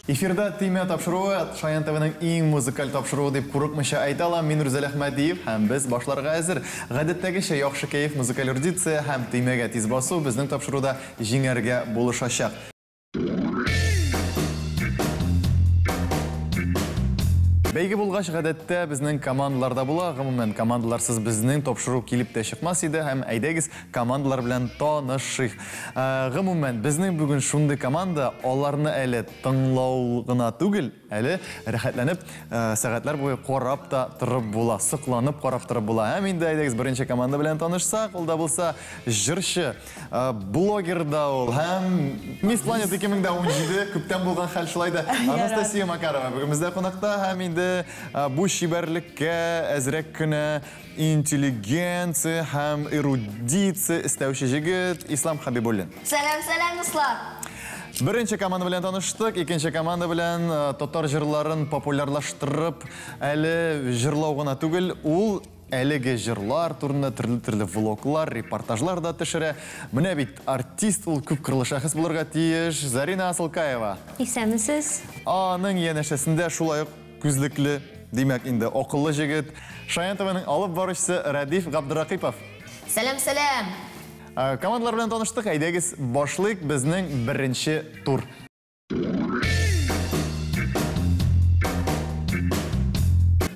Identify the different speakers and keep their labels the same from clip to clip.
Speaker 1: Эфирда тиме тапшыруы Шаян ТВның ең музыкаль тапшыруы деп күрекмешә әйтә алам. Мин Рүзәл Әхмәдиев һәм без башларга әзер. Гадәттәгечә яхшы кәеф музыкаль эрудиция һәм тимәгә тиз басу безнең тапшыруда җиңәргә булышачак. Бәйге булгач гадәттә безнең командаларда була. Гомумән командаларсыз безнең тапшыру килеп тә чыкмас иде һәм әйдәгез командалар белән танышыйк. Гомумән безнең бүген шундый команда, аларны әле тыңлау гына түгел, әле рәхәтләнеп сәгатьләр буе карап та торып була, сыкланып карап торып була. Һәм инде әйдәгез беренче команда белән танышсак, ул да булса җырчы, блогер да ул һәм Miss Planet 2017 күптән булган хәл шулай да Анастасия Макарова бүген бездә кунакта һәм инде бу шибәрлеккә әзрәк кенә интеллигенция һәм эрудиция истәүче җегет Ислам Хабибуллин.
Speaker 2: Сәлам, дуслар.
Speaker 1: Беренче команда белән таныштык, икенче команда белән татар җырларын популярлаштырып, әле җырлау гына түгел, ул әлеге җырлар турында төрле влоглар, репортажлар да төшерә. Менә бит артист ул күп кырлы шәхес булырга тиеш. Зарина Асылкаева.
Speaker 2: Исәнмесез?
Speaker 1: Аның янәшәсендә шулай ук күзлекле, димәк инде акыллы җегет, Шаян ТВның алып баручысы Радиф Габдракыйпов.
Speaker 2: Сәлам.
Speaker 1: Командалар белән таныштык, әйдәгез башлыйк безнең беренче тур.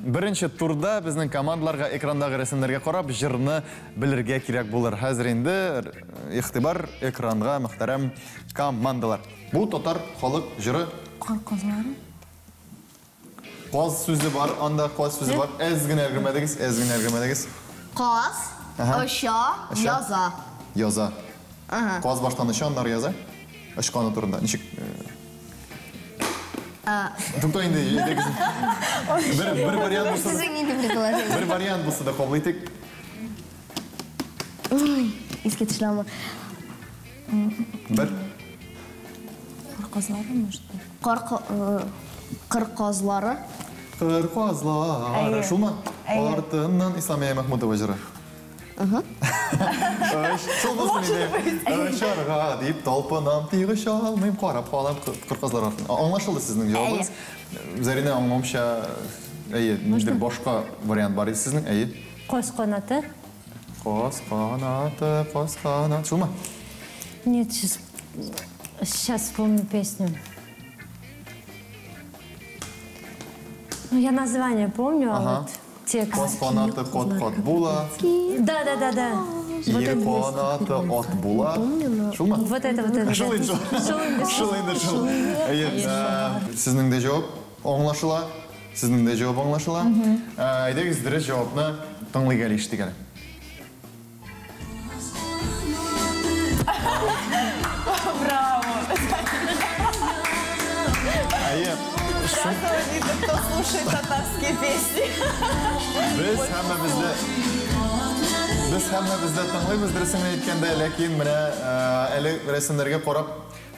Speaker 1: Беренче турда безнең командаларга экрандагы рәсемнәргә карап җырны белергә кирәк булыр. Хәзер инде игътибар экранга мөхтәрәм командалар. Бу татар халык җыры.
Speaker 2: Кызлары?
Speaker 1: Каз сүзе бар, анда каз сүзе бар. Әз генә әргәмәдегез.
Speaker 2: Каз, оша, яза.
Speaker 1: Яза. Каз баштан ышандар яза. Ышканы турында. Ничек? Тукта инде әйдәгез. Бер вариант булса.
Speaker 2: Сезнең инде предположение.
Speaker 1: Бер вариант булса да кабул итик.
Speaker 2: Ой, искә төшәм.
Speaker 1: Бер.
Speaker 2: Кызлары, может? Кыр казлары.
Speaker 1: Кыр казлары. Шулмы? Артыннан Исламия Мәхмүтова җыры. Шул булсын инде. Шарга дип талпынам, тигез алмыйм, карап калам кыр казлар артын. Аңлашылды сезнең җавабыгыз. Зарина аңламыймча, ниндидер башка вариант бар иде сезнең,
Speaker 3: Каз канаты.
Speaker 1: Каз канаты. Шулмы?
Speaker 3: Нет, сейчас вспомню песню. Ну, я название помню, а вот текст.
Speaker 1: Каз канаты кот була.
Speaker 3: Да.
Speaker 1: Ире канаты от була. Шулмы?
Speaker 3: Вот это.
Speaker 1: Шул инде. Сезнең дә җавап аңлашыла. Сезнең дә җавап аңлашыла. Әйдәгез дөрес җавапны тыңлыйк әле ишетик әле.
Speaker 4: Кто слушает татарские песни?
Speaker 1: Biz hammamizda tыңлыйбыз дөресен әйткәндә, ләкин менә әле рәсемнәргә карап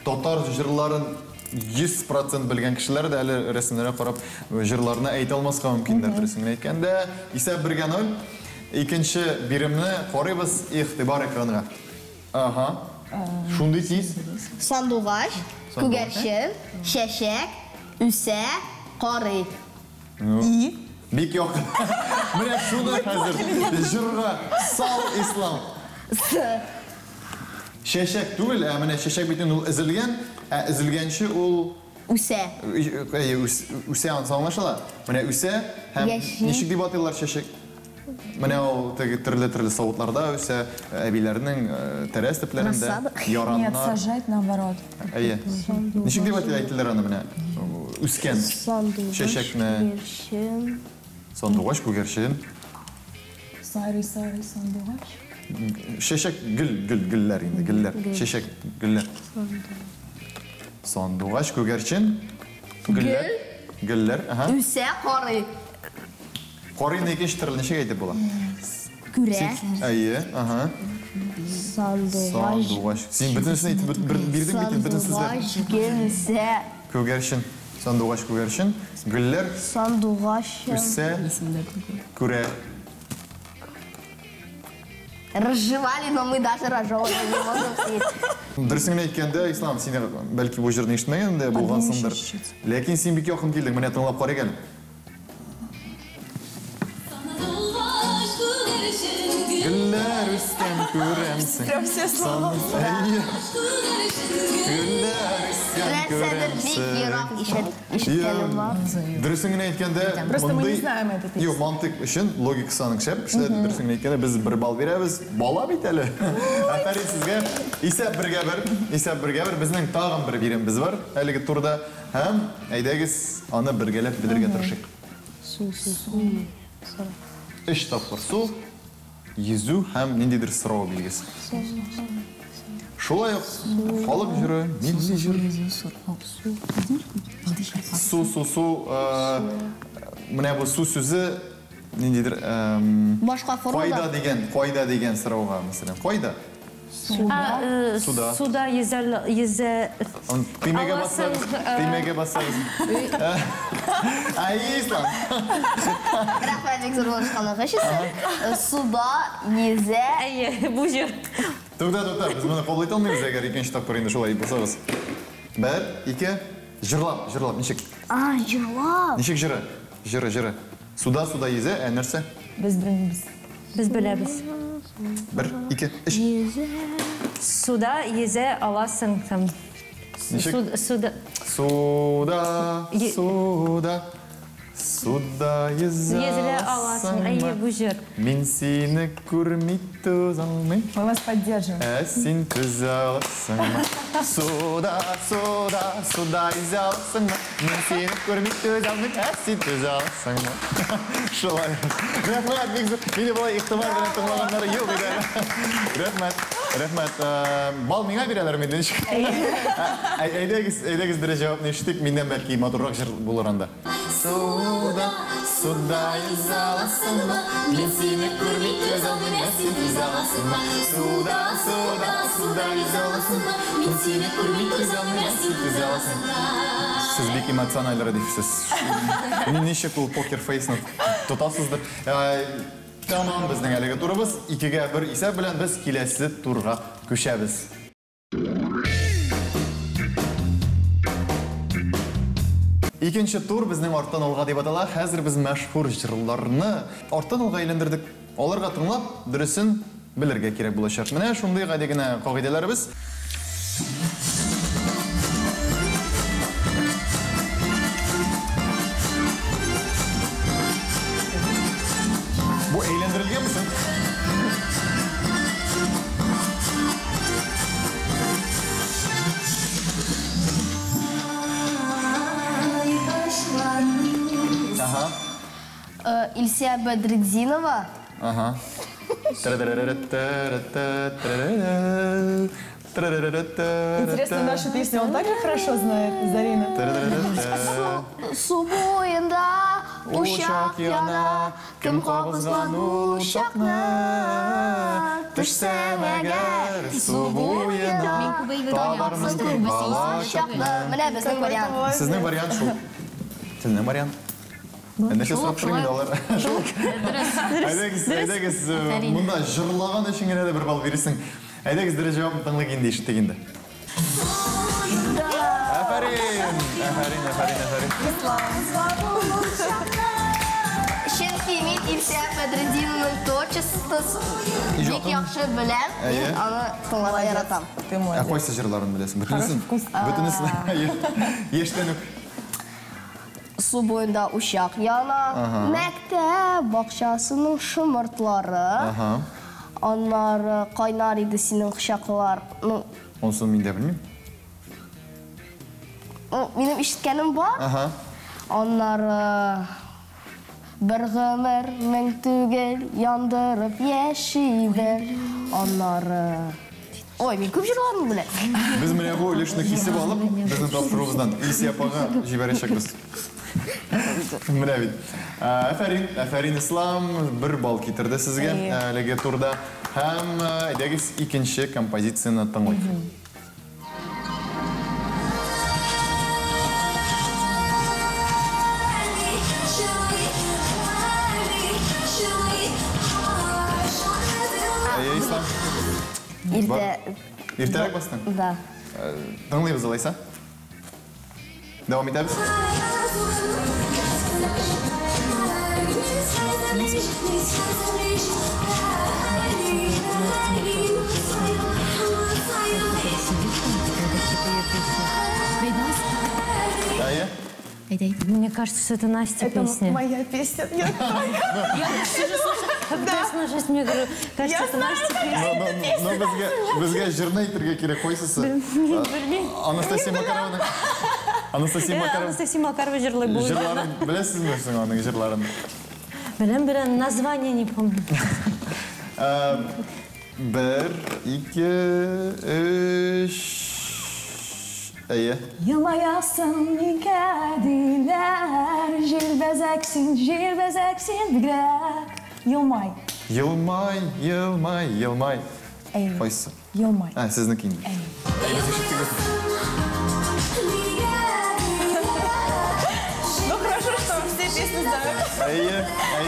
Speaker 1: татар җырларын 100% белгән кешеләр дә әле рәсемнәргә карап җырларны әйтә алмаска мөмкиндер дөресен әйткәндә. Исәп 1-0. Икенче биремне карыйбыз игътибар экранга. Шундый тиз.
Speaker 2: Сандугач, күгәрчен, чәчәк, үсә, карый.
Speaker 1: Бик як. Менә шуны хәзер җырга сал Ислам. Чәчәк түгел, менә чәчәк битен ул изелгән, изелгәнче ул
Speaker 2: үсә.
Speaker 1: Үсә аңлашыла. Менә үсә һәм ничек дип атыйлар чәчәк? Менә ул төрле савытларда үсә, әбиләрнең тәрәс төпләрендә яраннар.
Speaker 4: Нет, сажать наоборот.
Speaker 1: Ничек дип әйтәләр аны менә? Үскән чәчәкне. Сандугач, күгәрчен.
Speaker 4: Сары сандугач.
Speaker 1: Чәчәк гөлләр инде, гөлләр. Чәчәк гөлләр. Сандугач, күгәрчен. Гөлләр.
Speaker 2: Үсә, карый.
Speaker 1: Карыйны икенче төрле ничек әйтеп була?
Speaker 2: Күрә.
Speaker 1: Сандугач. Син бөтенсен әйтеп бирдең бит, бөтен сүзләр.
Speaker 2: Гөлсә.
Speaker 1: Күгәрчен. Сандугач, күгәрчен. Гөлләр.
Speaker 2: Сандугач.
Speaker 1: Үсә. Күрә.
Speaker 2: Разжевали, но мы даже разжевывать не можем съесть.
Speaker 1: Дұрысын айтканда, Ислам, сен бәлки бұл жерін ешітмеген болғансыңдар. Ләкин сен бек яқын келдің, міне тыңлап қар екен. Güller üstten göremsin.
Speaker 4: Прям все слова.
Speaker 1: Güller üstten
Speaker 2: Нәрседер бик
Speaker 1: göremsin.
Speaker 2: ерак ишеткенім бар.
Speaker 1: Дұрысын айтканда,
Speaker 4: Просто мы не знаем эту песню.
Speaker 1: Yok, mantık үшін логикасының шәп. Дұрысын айтканда, біз бір бал береміз, бала бит әлі. Әфәрин сізге исәп бірге бір, біздің тағын бір береміз бар. Әлігі турда һәм әйдәгіз аны біргелеп білерге тырышық. Үш тапқыр су, езу һәм ниндейдір сұрау белгісі. Шулай халық жүрі, нендей жүрі? Су, міне бұл су сөзі нендейдір
Speaker 2: Башқа формада.
Speaker 1: Қойда деген сұрауға, мәселен, қойда? Суда.
Speaker 3: Суда езе...
Speaker 1: Түймеге
Speaker 3: Аласың,
Speaker 1: бассаңыз. Ислам.
Speaker 2: Рахмет бек зор болышқаныңыз үшін. Суда, езе...
Speaker 3: Әйе, бұл жер.
Speaker 1: Тоқта, біз мұны қолдайта алмаймыз, әгер екінші тапқыр енді шолай болсаңыз. Бір, екі, жырлап, нешек?
Speaker 2: Жырлап.
Speaker 1: Нешек жыры. Суда, езе, нәрсе?
Speaker 4: Біз білеміз.
Speaker 3: Біз білеміз.
Speaker 1: Бір, екі, үш.
Speaker 3: Суда езе аласың там.
Speaker 1: Нешек? Суда езе
Speaker 3: Езіле аласың. Әйе, бұл жер.
Speaker 1: Мен сені көрмей төз алмай.
Speaker 4: Мы вас поддержим.
Speaker 1: Сен төз аласың ма? Суда езе аласың ма? Мен сені көрмей төз алмай. Сен төз аласың ма? Шылай. Рахмет, менде бұлай иқтимал білен тыңлағандары ел дейді. Рахмет. Бал меңа берелер менден шық. Әйдегіз бірі жауап не үштік, менден бәлки матуррақ жыр болыр анда. Суда езе аласың ма? Мен сені көрмей төз алмай. Сен төз аласың ма? Суда езе аласың ма? Мен сені көрмей төз алмай. Сен төз аласың ма? Сіз бек эмоциональдыр дейсіз. Нешек ол покер фейсін тұтасыздар. Тамам, біздің әлігі турыбыз. 2-1 есеп білен біз келесі турға көшәбіз. Екінші тур біздің артан олға деп атала. Хәзір біз мәшһүр жырларны артан олға елендірдік. Оларға тыңлап, дұрысын білерге керек болашақ. Міне шундай қайдегіне қағиделеріміз. Bu eğlendirilgen misin? Aha.
Speaker 2: Ильсия Бадредзинова.
Speaker 1: Aha.
Speaker 4: Интересно, нашу песню он так же хорошо знает, Зарина.
Speaker 2: Su boyunda uşak yana, kim qabızgan uşaqna. Düşsəm əgər su boyuna, tabarımızın balaşaqna. Mənə bizдің variant.
Speaker 1: Sizдің вариант шул. Sizдің вариант. Неше сұрап тұрмын олар. Әйдәгіз, мұнда жырлаған үшін генә де бір бал бересің. Әйдәгіз дәрі жауабын тыңлағенде ешіттегенде. Әфәрин.
Speaker 2: Чөнки мин Ильсия Бадредзинованың творчествосын бик яхшы беләм. Мин аны тыңларга яратам.
Speaker 4: Ты молодец.
Speaker 1: Қойсы жырларын білесің. Бүтінісін. Ештен үк.
Speaker 2: Su boyunda uşaq yana, məktəb bağçasının şımırtları, onlar qaynar idi senin qışaqlar.
Speaker 1: Onsuz mən də bilməyim.
Speaker 2: Benim işitkənim var. Onlar bir ömür min tügel yandırıp yaşayır. Onlar... Oy, men көп жырларымды білем.
Speaker 1: Біз міне бұл үлешіні кесіп алып, біздің тапсыруымыздан Ильсия апаға жіберешекпіз. Міне бит. Әфәрин Ислам бір бал кетірді сізге әліге турда. Һәм әйдәгіз икенші композицияны тыңлайық. Erterek bastın?
Speaker 2: Да.
Speaker 1: Тыңлайбыз алайса? Devam ederiz. Дайы?
Speaker 3: Мне кажется, что это Настя
Speaker 4: Это
Speaker 3: песня.
Speaker 4: моя песня.
Speaker 3: Я всю жизнь мне говорю, кажется, это Настя песня.
Speaker 1: Но бізге жырны айтерге керек қойсыз. Анастасия Макаровна.
Speaker 3: Анастасия Макарова жырлай болды.
Speaker 1: Жырларын білесіз ме сің оның жырларын?
Speaker 3: Білем, название не помню.
Speaker 1: Bir, iki, üç... İyi.
Speaker 4: Yılmayasın nikadiler, jilbezeksin bigrek. Yılmay.
Speaker 1: Yılmay.
Speaker 4: Eyvah.
Speaker 1: Koysa.
Speaker 4: Yılmay.
Speaker 1: Ha, sizinki indi.
Speaker 4: Ну хорошо, что все песни знают.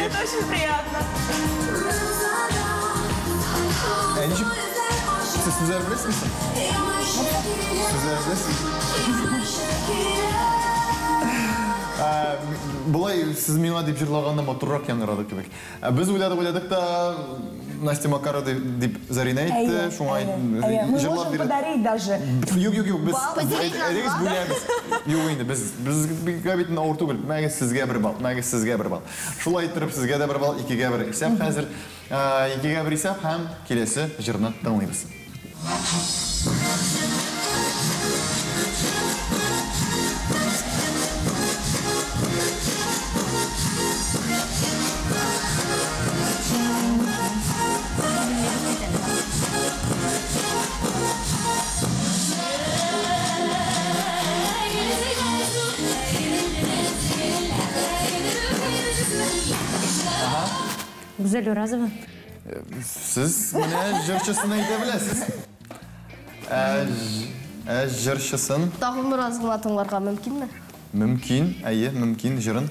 Speaker 4: Это очень приятно.
Speaker 1: Ничек, siz sizler bilesiniz mi? Sizler bilesiniz. Бұлай сіз миңа деп жырлағанда матуррақ яңырады кебек. Біз ойладық та Настя Макарова деп Зарина айтты.
Speaker 4: Мы можем подарить даже.
Speaker 1: Yok, biz erегіз бөлеміз. Yok енді, біз ғабетін ауырту біліп, мәге сізге бір бал. Шулай тұрып сізге де бір бал, екіге бір есеп. Қазір екіге бір есеп, һәм келесі жырны тыңлаймыз.
Speaker 3: Güzel Urazова.
Speaker 1: Siz mene jırçısını ayta bilesiz. Jırçысын.
Speaker 2: Тағы бір азғын атыңларға мүмкін ме?
Speaker 1: Мүмкін, әйе, мүмкін жырын.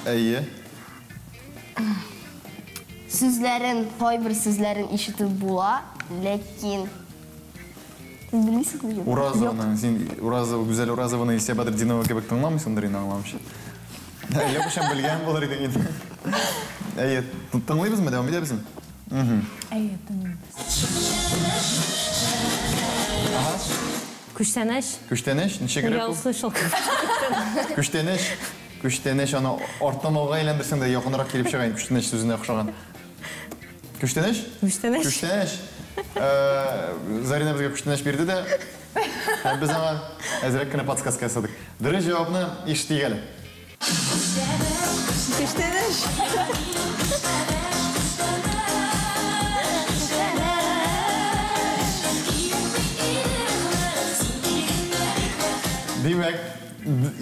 Speaker 1: Әйе.
Speaker 2: Сүзлерін, қойбір сүзлерін ишітіп була, лекин... Сіз білесіз бе?
Speaker 1: Уразованы, сен Güzel Уразованы Исия Бадридинова кебек тыңламайсыңдар енді аңламшы. Я бұшам білген болар еден. Әйе, тыңлайбыз ма, девам едебіз ме?
Speaker 4: Әйе, тыңлайбыз.
Speaker 1: Күштенеш, неше керек
Speaker 3: Я
Speaker 1: бұл?
Speaker 3: услышал.
Speaker 1: Күштенеш, аны орттан олға елендірсің де яқынырақ келіп шығайын, күштенеш сөзіне құшаған. Күштенеш? Күштенеш. Зарина бізге күштенеш берді де, біз аңа әзірек кіні подсказка ясадық. Дұрыс жауабыны ешті егелі.
Speaker 4: Күштенеш.
Speaker 1: Демек,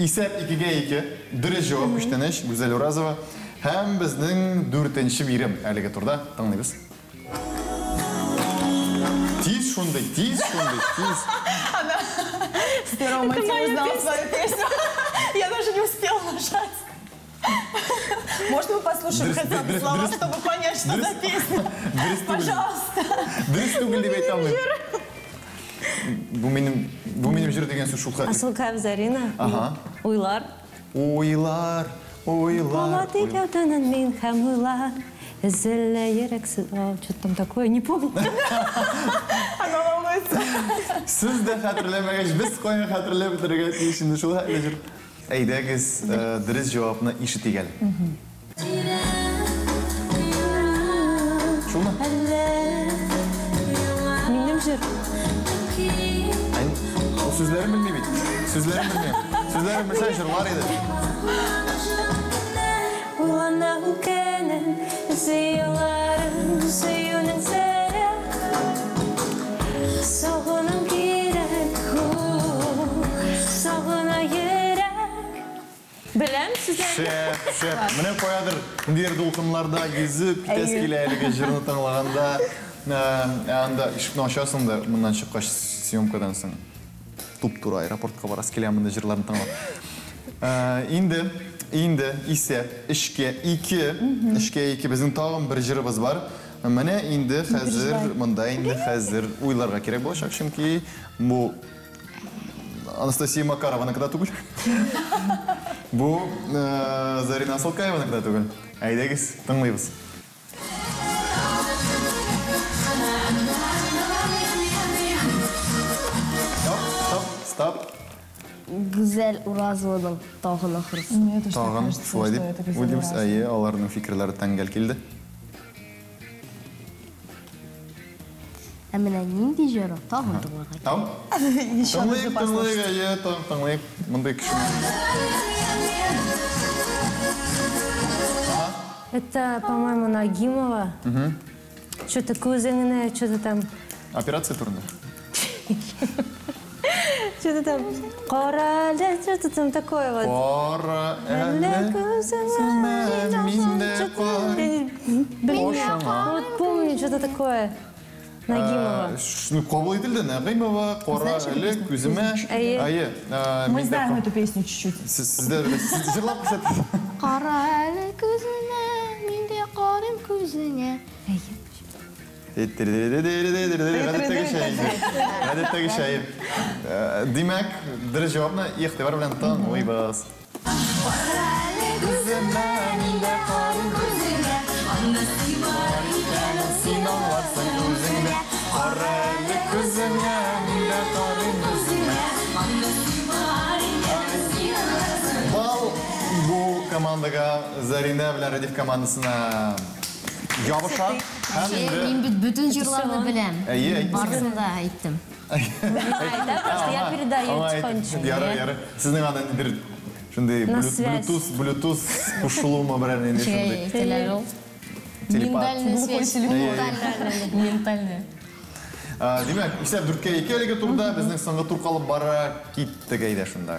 Speaker 1: исәп 2-2, дұрыс жауап күштенеш, Güzel Уразова. Һәм біздің 4-ші бирім әлігі тұрда таңлайбыз. Тиз шундай.
Speaker 4: Она с первого мотива узнала свою песню. Я даже не успела нажать. Может, мы послушаем хотя бы слова, чтобы понять, что за песня? Пожалуйста.
Speaker 1: Дұрыс түгіл деп айтамын. Бұл менің жыр деген сөз шулқа.
Speaker 3: Асылкаев Зарина. Ойлар.
Speaker 1: Ойлар.
Speaker 3: Болады кеуденен мен һәм ойлар. Зілі ерексіз. Что-то там такое, не помню.
Speaker 4: Она волнуется.
Speaker 1: Сіз де хатırlamaгач, біз қойын хатırlап бітірге тиешінді шулға әлі жүр. Әйдәгіз дұрыс жауапына ишіт егелі. Шул ма?
Speaker 3: Менің жыр.
Speaker 1: O sözlerim bilmeyeyim. Sözlerim bilsen şırlar edi.
Speaker 3: Улана үкенен, зыйларын, зыйының сәрі. Сағының керек, сағына ерек. Білем сіздер?
Speaker 1: Шеп. Міне қоядыр. Күндер долқынларда езіп, тескелі әлігі жырны таңлағанда, анда ішіктің ашасың да мұндан шыққаш съемкадан соң туп-тура аэропортқа барасы келемін де жырларын тыңлап. Енді исәп ішке 2 біздің тағын бір жырыбыз бар. Менә енді хәзір уйларға керек болашақ, чөнки бұл Анастасия Макарованыкыда түгел. Бұл Зарина Салкаеваныкыда түгел. Әйдәгез, тыңлайбыз. Стоп.
Speaker 2: Güzel Urazlı'nın tağın ahırısı.
Speaker 1: Тағын, шулай деп ойлаймыз. Аларның фикірлері тәңгел келді.
Speaker 2: Әмінә нинди жыры тағын тыңларға.
Speaker 1: Тыңлайық. Мұндай кіші.
Speaker 3: Это, по-моему, Нагимова. Что-то көзіңіне, что-то там...
Speaker 1: Операция турында.
Speaker 3: Что-то там... Қоралы, что-то там такое вот.
Speaker 1: Қоралы көзіңе, минде қошыңа.
Speaker 3: Вот помню, что-то такое. Нагимова.
Speaker 1: Қобыл етілді, Нагимова, қоралы көзіме.
Speaker 4: Мы знаем эту песню чуть-чуть.
Speaker 1: Сіздер жырлап көшет.
Speaker 2: Қоралы көзіңе, менде қарым көзіңе.
Speaker 1: Ғадеттегі шайыр. Демек, дұрыс жауабына иқтибар білен таң ойбас.
Speaker 2: Қоралы көзіңе, менде қарым көзіңе.
Speaker 1: Қоралы көзіңе, менде қарым көзіңе. Бал бұл командаға Зарина білен Радиф командасына жабыша.
Speaker 2: Мен бүтін жырларды білем. Барысында айттым.
Speaker 3: Я передаю тихонечко.
Speaker 1: Яры. Сіздің ана недер шындай Bluetooth қушылуыма бір әрнен де шындай.
Speaker 2: Тележол. Ментальная связь. Ментальная.
Speaker 1: Демек, исәп дүртке 2 әлігі турда біздің соңғы тур қалып бара китті гайда шында.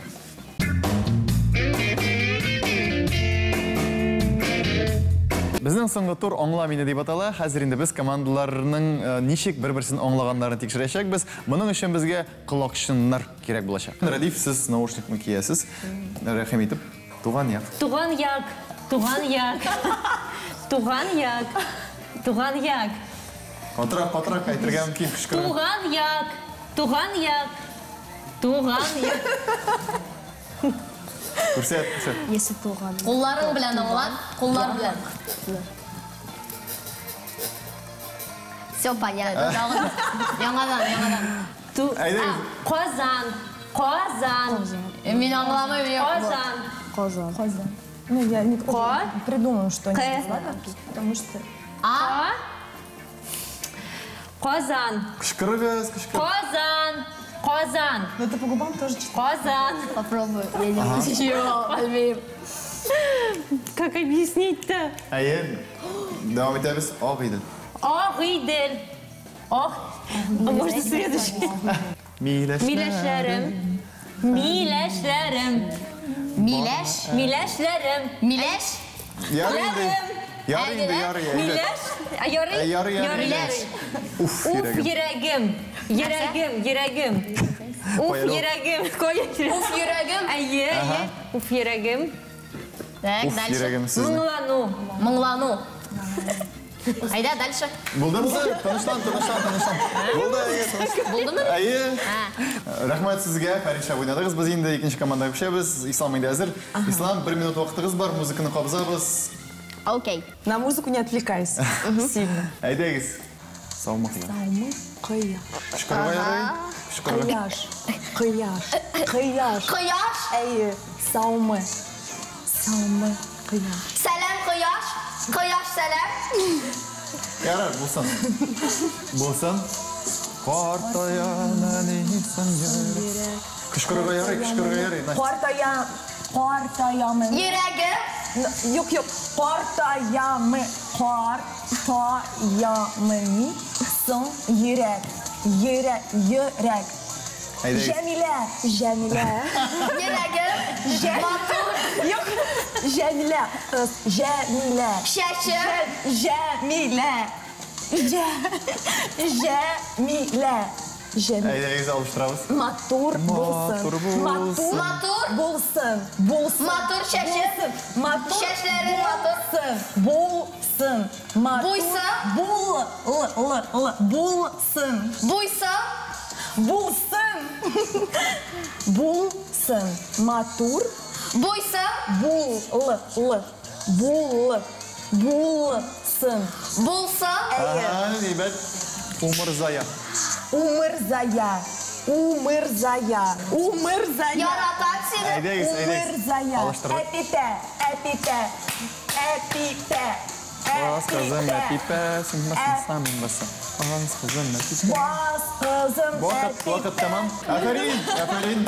Speaker 1: Біздің соңғы тур оңла мені деп атала. Хәзір енді біз командаларының нешек бір-бірсін оңлағандарын текшірәшек біз. Мұның үшін бізге құлақшынлар керек болашақ. Радиф, сіз наушникны киясіз. Рәхім етіп, туған яқ.
Speaker 3: Туған як.
Speaker 1: Қотырақ, айтырған кейін күшкірі.
Speaker 3: Туған як.
Speaker 1: Көрсет.
Speaker 2: Есі туған. Қолларың білән оғылан, қоллар білән. Все понятно. Яңадан.
Speaker 3: Қозан.
Speaker 2: Мен аңыламай
Speaker 3: Қозан.
Speaker 4: Ну, я не придумаю что-нибудь, потому что...
Speaker 3: Қозан.
Speaker 1: Күшкірігіз.
Speaker 3: Қозан.
Speaker 4: Но это по губам тоже читаю.
Speaker 3: Қозан.
Speaker 2: Попробуй. Я не могу. Білмеймін.
Speaker 3: Как объяснить-то?
Speaker 1: Давам етеміз. Ағиділ.
Speaker 3: А может, следующий? Миләшләрем.
Speaker 2: Миләш.
Speaker 1: Яры инде. Уф, йөрәгем.
Speaker 3: Уф, йөрәгем.
Speaker 2: Так, дальше. Мұңлану. Айда, дальше.
Speaker 1: Болды. Таныштан.
Speaker 2: Болды ма?
Speaker 1: Рахмет сізге, Фариша ойнадыңыз. Біз енді екінші командаға көшеміз. Ислам енді әзір. Ислам, 1 минут уақытыңыз бар, музыканы қабызабыз.
Speaker 2: Окей.
Speaker 4: На музыку не отвлекайся сильно.
Speaker 1: Әйдәгіз. Саумы
Speaker 4: Қияш.
Speaker 2: Қияш.
Speaker 4: Әйе, саумы. Қияш.
Speaker 2: Сәлем, қияш. Қияш, сәлем.
Speaker 1: Ярар, болсын. Қартаяна нейсің ерек. Күшкіріға ярай.
Speaker 4: Қартаямын.
Speaker 2: Йөрәгем.
Speaker 4: Yok. Қартаямын. Сон йөрәк. Жәмилә.
Speaker 2: Йөрәгем. Матур.
Speaker 4: Yok. Жәмилә.
Speaker 2: Шәшем.
Speaker 4: Жәмилә. Җәмил.
Speaker 1: Әйдәгез алыштырабыз.
Speaker 4: Матур булсын.
Speaker 1: Матур
Speaker 2: Матур.
Speaker 4: Булсын. Булсын.
Speaker 2: Матур чәче.
Speaker 4: Матур.
Speaker 2: Чәчләре матур.
Speaker 4: Булсын. Матур.
Speaker 2: Буйса.
Speaker 4: Булсын.
Speaker 2: Буйса.
Speaker 4: Булсын. Булсын. Матур.
Speaker 2: Буйса.
Speaker 4: Булсын.
Speaker 2: Булса.
Speaker 1: Әйбәт. Умырзая.
Speaker 4: Умырзая.
Speaker 2: Яратат сені.
Speaker 1: Әйдәгез.
Speaker 4: Умырзая.
Speaker 1: Алыштырдык.
Speaker 4: Әпипе.
Speaker 1: Аз кызым, әпипе, сынмасын самын баса. Аз кызым, әпипе.
Speaker 4: Бас кызым.
Speaker 1: Вакыт тамам. Афарин.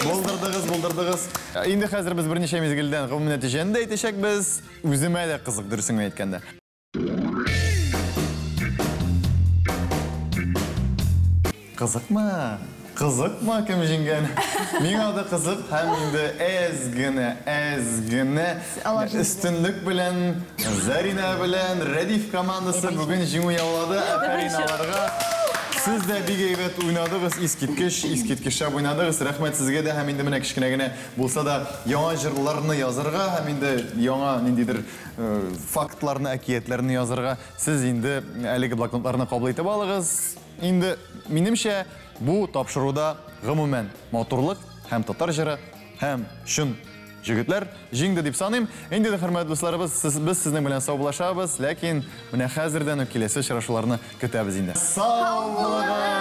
Speaker 1: Булдырдыгыз. Инде хәзер без берничә мизгелдән гомум нәтиҗәне дә әйтәчәк без. Үземә дә кызык дөресен әйткәндә. Кызыкмы кем җиңгән? Миңа да кызык һәм инде әзгенә өстенлек белән Зарина белән Радиф командасы бүген җиңү яулады. Афарин аларга. Siz de bir gayret oynadınız, iskitkiş oynadınız. Rəhmət sizə də həm indi mənə kiçkinə gənə bulsa da yana jırlarını yazırğa, həm indi yana nindidir faktlarını, əkiyyətlərini yazırğa. Siz indi əligi bloknotlarını qabul etib alığız. İndi minimşə bu tapşırıda gümumən motorluq, həm tatar jırı, həm şun jigitlər jingdi dip sanayım. İndi də hörmətli dostlarımız, biz sizin bilan sağ bulaşabız, lakin mənə həzirdən o kilesi şıraşularını kötəbiz indi. Sağ olun!